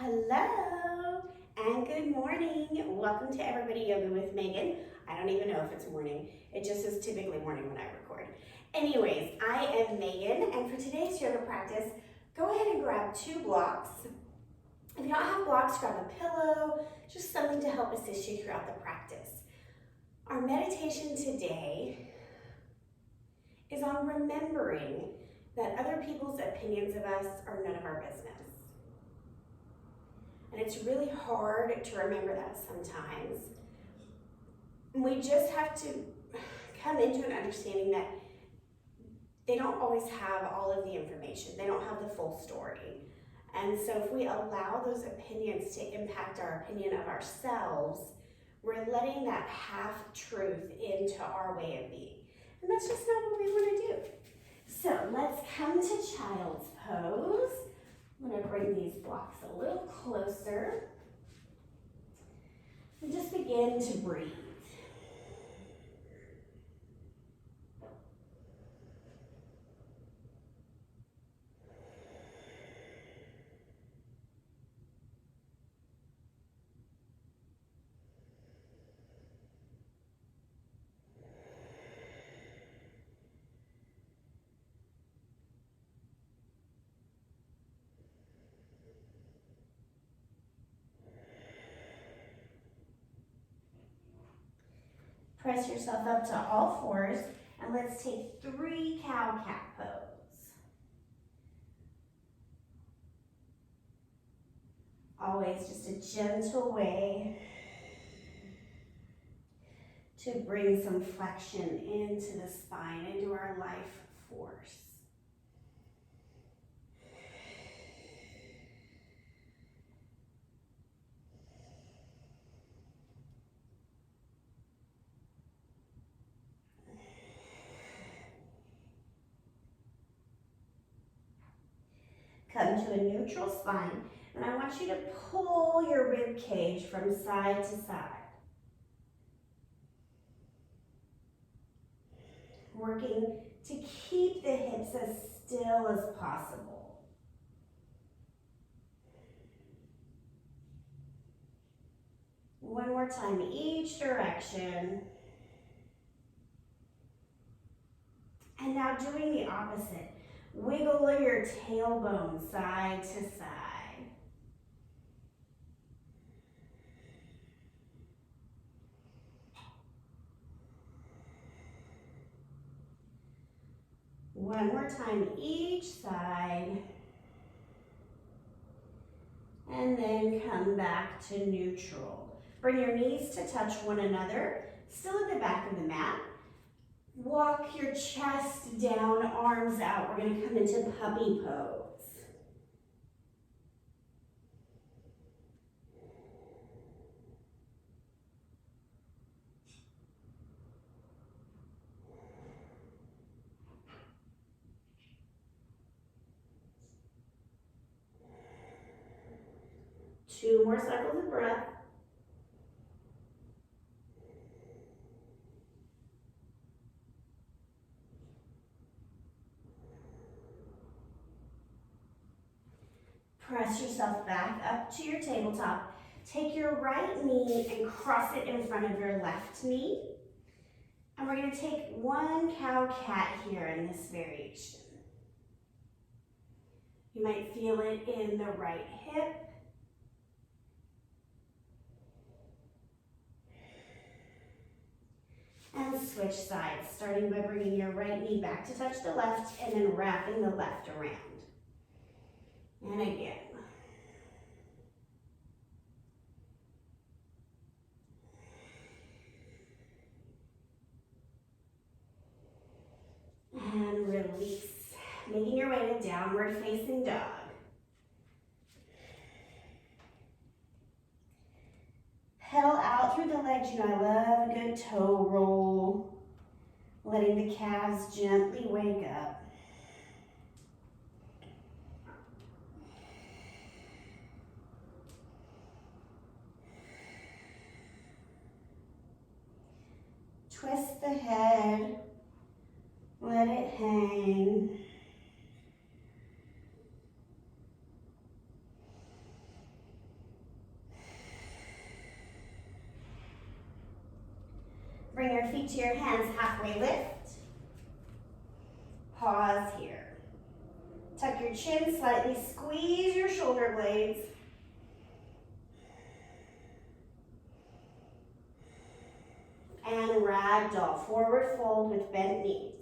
Hello and good morning. Welcome to Everybody Yoga with Megan. I don't even know if it's morning. It just is typically morning when I record. Anyways, I am Megan, and for today's yoga practice, go ahead and grab 2 blocks. If you don't have blocks, grab a pillow, just something to help assist you throughout the practice. Our meditation today is on remembering that other people's opinions of us are none of our business. And it's really hard to remember that sometimes. We just have to come into an understanding that they don't always have all of the information. They don't have the full story. And so if we allow those opinions to impact our opinion of ourselves, we're letting that half-truth into our way of being. And that's just not what we want to do. So let's come to child's pose. I'm going to bring these blocks a little closer and just begin to breathe. Press yourself up to all fours, and let's take 3 cow-cat pose. Always just a gentle way to bring some flexion into the spine, into our life force. Come to a neutral spine, and I want you to pull your rib cage from side to side. Working to keep the hips as still as possible. One more time, each direction. And now doing the opposite. Wiggle your tailbone side to side. One more time each side. And then come back to neutral. Bring your knees to touch one another, still at the back of the mat. Walk your chest down, arms out. We're going to come into puppy pose. Two more cycles of breath. Press yourself back up to your tabletop. Take your right knee and cross it in front of your left knee. And we're going to take 1 cow-cat here in this variation. You might feel it in the right hip. And switch sides, starting by bringing your right knee back to touch the left and then wrapping the left around. And again. And release. Making your way to downward facing dog. Pedal out through the legs. You know, I love a good toe roll. Letting the calves gently wake up. Twist the head, let it hang. Bring your feet to your hands, halfway lift. Pause here. Tuck your chin, slightly squeeze your shoulder blades. And ragdoll, forward fold with bent knees.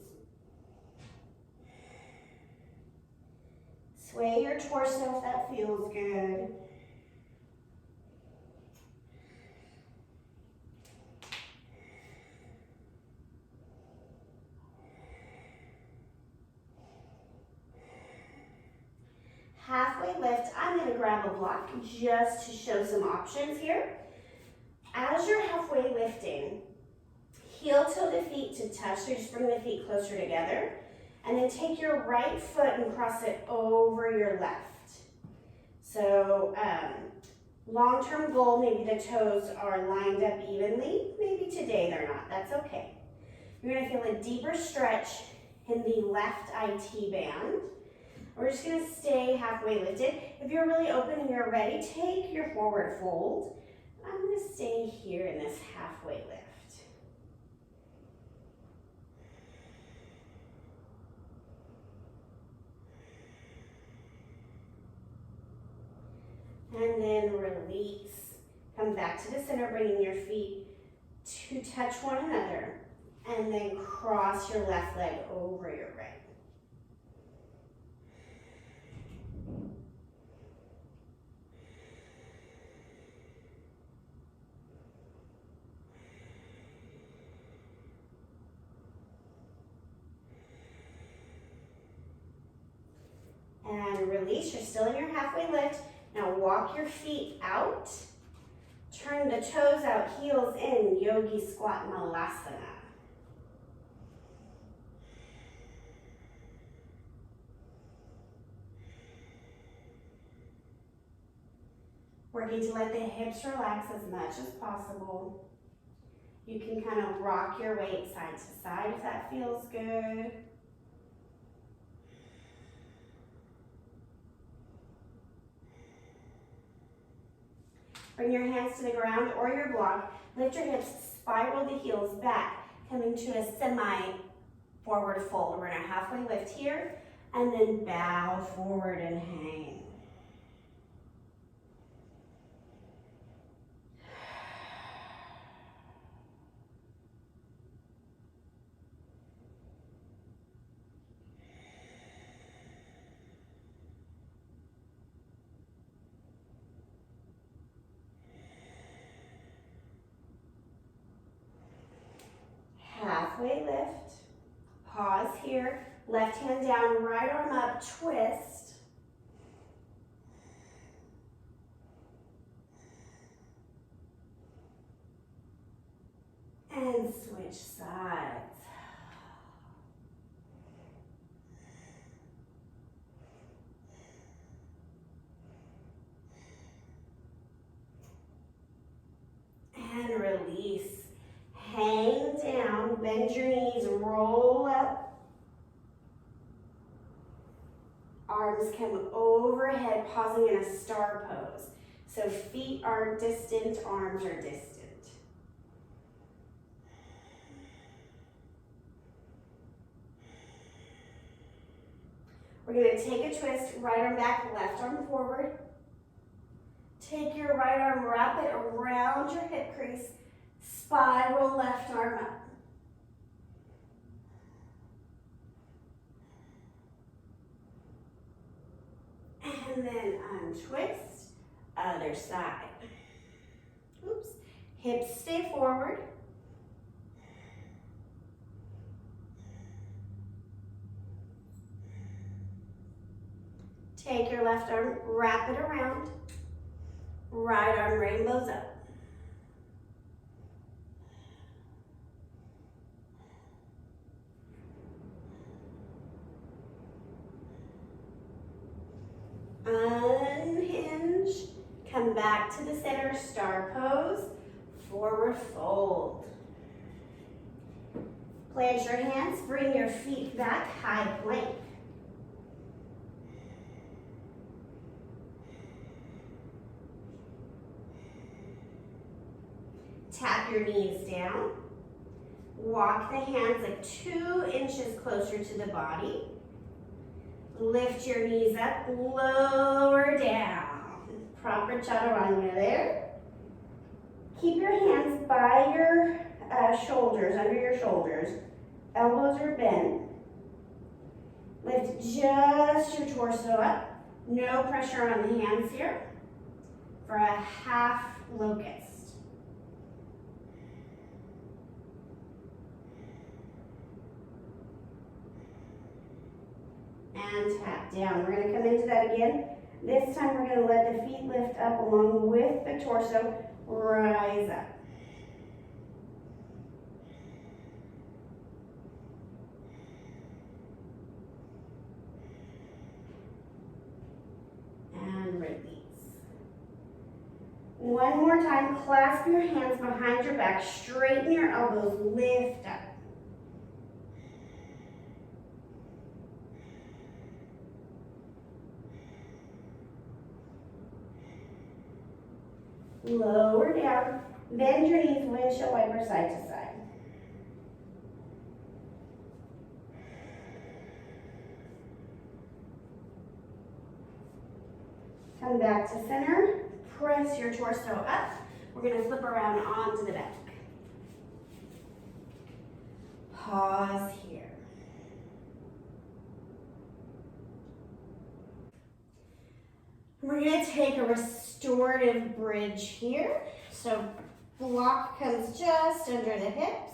Sway your torso if that feels good. Halfway lift, I'm going to grab a block just to show some options here. As you're halfway lifting, heel toe the feet to touch, so just bring the feet closer together. And then take your right foot and cross it over your left. So long-term goal, maybe the toes are lined up evenly. Maybe today they're not, that's okay. You're going to feel a deeper stretch in the left IT band. We're just going to stay halfway lifted. If you're really open and you're ready, take your forward fold. I'm going to stay here in this halfway lift. And then release. Come back to the center, bringing your feet to touch one another. And then cross your left leg over your right. And release. You're still in your halfway lift. Now walk your feet out. Turn the toes out, heels in, yogi squat malasana. Working to let the hips relax as much as possible. You can kind of rock your weight side to side if that feels good. Bring your hands to the ground or your block. Lift your hips, spiral the heels back, coming to a semi-forward fold. We're going to halfway lift here, and then bow forward and hang. Halfway lift, pause here, left hand down, right arm up, twist. And switch sides. And release. Hang down, bend your knees, roll up. Arms come overhead, pausing in a star pose. So feet are distant, arms are distant. We're going to take a twist, right arm back, left arm forward. Take your right arm, wrap it around your hip crease. Spiral left arm up. And then untwist, other side. Oops. Hips stay forward. Take your left arm, wrap it around. Right arm rainbows up. Unhinge, come back to the center, star pose, forward fold. Plant your hands, bring your feet back, high plank. Tap your knees down, Walk the hands like 2 inches closer to the body. Lift your knees up, lower down. Proper chaturanga there. Keep your hands by your shoulders, under your shoulders. Elbows are bent. Lift just your torso up. No pressure on the hands here. For a half locust. And tap down. We're going to come into that again. This time we're going to let the feet lift up along with the torso. Rise up. And release. One more time. Clasp your hands behind your back. Straighten your elbows. Lift up. Lower down, bend your knees, windshield wiper side to side. Come back to center, press your torso up. We're going to flip around onto the back. Pause here. We're going to take a restorative bridge here. So block comes just under the hips.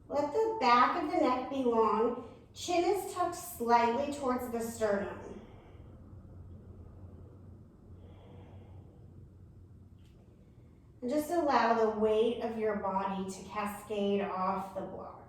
Let the back of the neck be long. Chin is tucked slightly towards the sternum. And just allow the weight of your body to cascade off the block.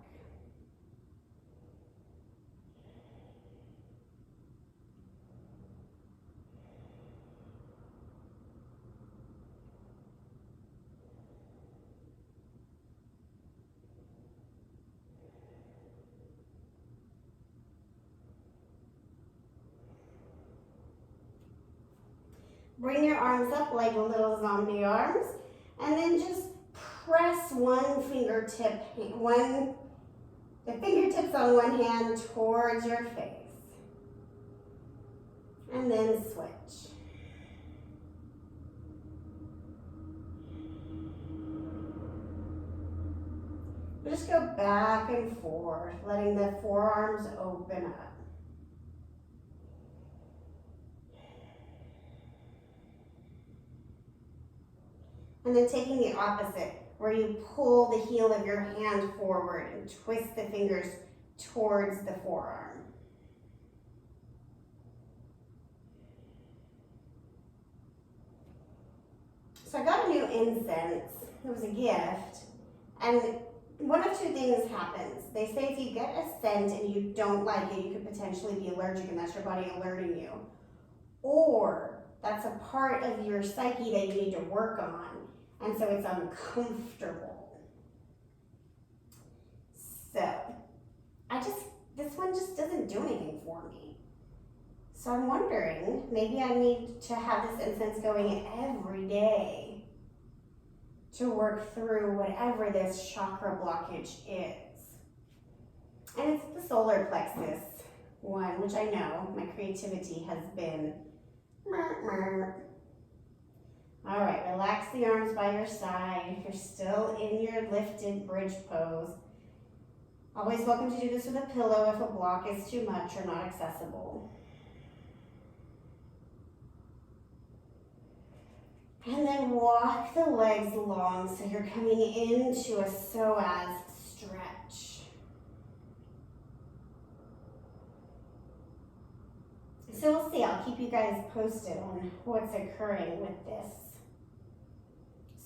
Bring your arms up like little zombie arms, and then just press one fingertip, the fingertips on one hand towards your face. And then switch. Just go back and forth, letting the forearms open up. And then taking the opposite, where you pull the heel of your hand forward and twist the fingers towards the forearm. So I got a new incense. It was a gift. And one of two things happens. They say if you get a scent and you don't like it, you could potentially be allergic, and that's your body alerting you. Or that's a part of your psyche that you need to work on. And so it's uncomfortable. So, this one just doesn't do anything for me. So I'm wondering, maybe I need to have this incense going every day to work through whatever this chakra blockage is. And it's the solar plexus one, which I know my creativity has been All right, relax the arms by your side. You're still in your lifted bridge pose. Always welcome to do this with a pillow if a block is too much or not accessible. And then walk the legs long so you're coming into a psoas stretch. So we'll see, I'll keep you guys posted on what's occurring with this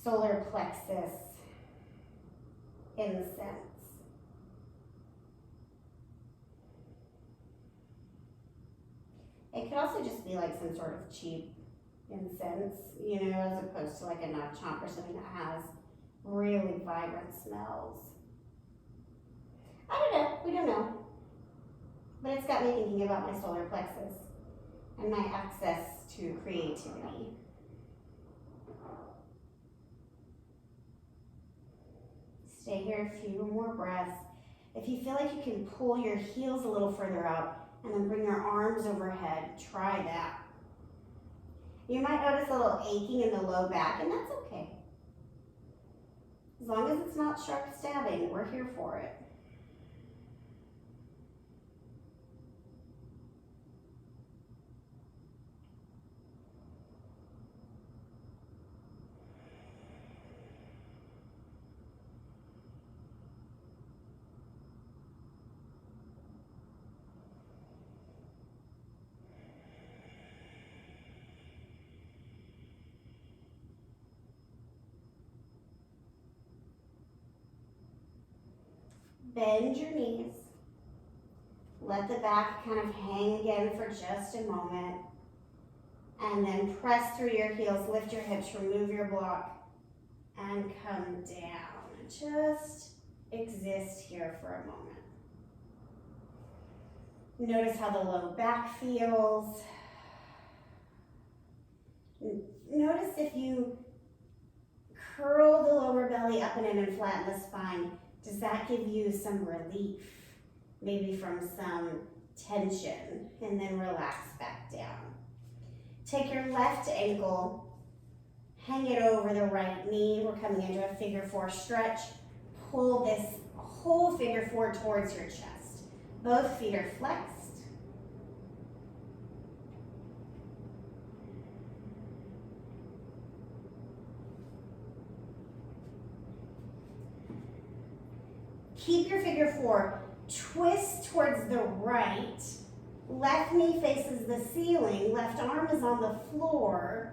solar plexus incense. It could also just be like some sort of cheap incense, you know, as opposed to like a nut chomp or something that has really vibrant smells. I don't know, we don't know. But it's got me thinking about my solar plexus and my access to creativity. Stay here a few more breaths. If you feel like you can pull your heels a little further out and then bring your arms overhead, try that. You might notice a little aching in the low back, and that's okay. As long as it's not sharp stabbing, we're here for it. Bend your knees. Let the back kind of hang again for just a moment. And then press through your heels, lift your hips, remove your block, and come down. Just exist here for a moment. Notice how the low back feels. Notice if you curl the lower belly up and in and flatten the spine, does that give you some relief? Maybe from some tension, and then relax back down. Take your left ankle, hang it over the right knee. We're coming into a figure four stretch. Pull this whole figure four towards your chest. Both feet are flexed. Keep your figure four. Twist towards the right. Left knee faces the ceiling. Left arm is on the floor.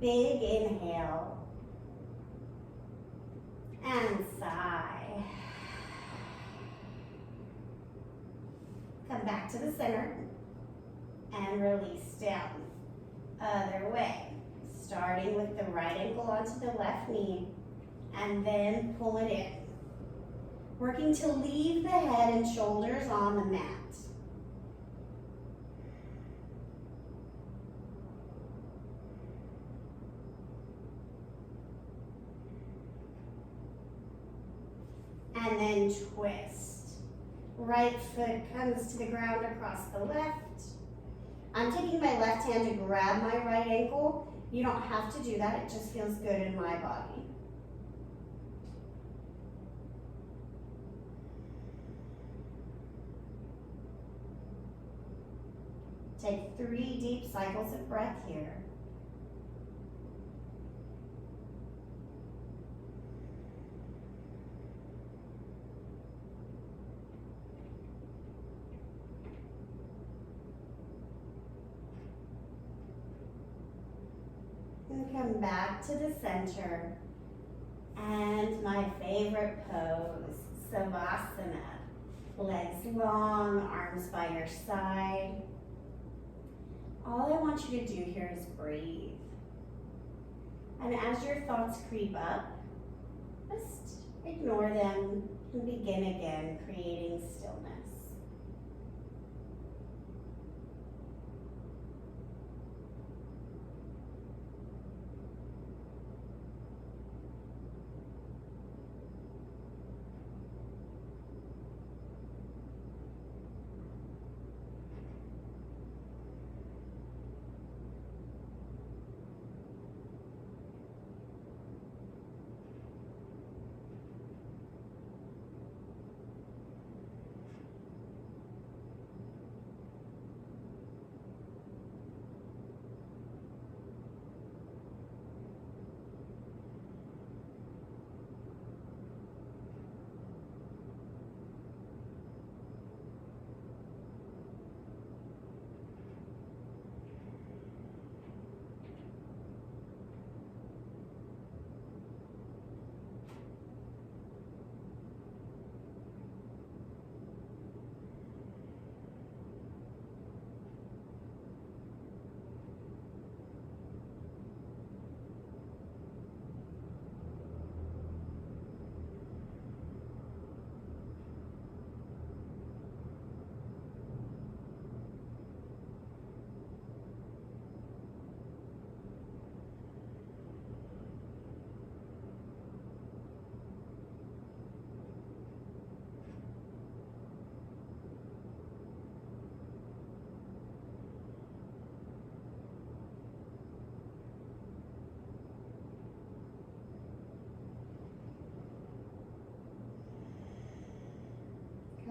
Big inhale. And sigh. Come back to the center and release down. Other way. Starting with the right ankle onto the left knee and then pull it in. Working to leave the head and shoulders on the mat. And then twist. Right foot comes to the ground across the left. I'm taking my left hand to grab my right ankle. You don't have to do that, it just feels good in my body. Take 3 deep cycles of breath here. And come back to the center. And my favorite pose, Savasana. Legs long, arms by your side. All I want you to do here is breathe. And as your thoughts creep up, just ignore them and begin again, creating stillness.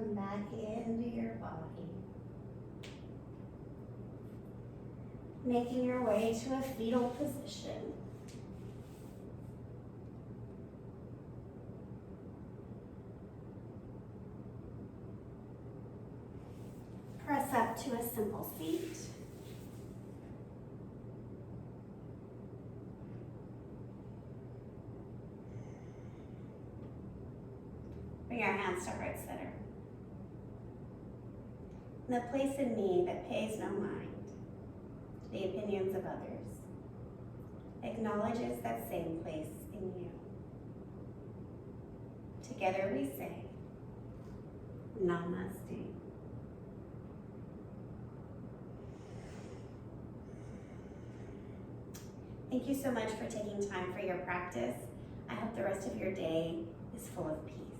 come back into your body. Making your way to a fetal position. Press up to a simple seat. Bring your hands to heart center. The place in me that pays no mind to the opinions of others acknowledges that same place in you. Together we say, Namaste. Thank you so much for taking time for your practice. I hope the rest of your day is full of peace.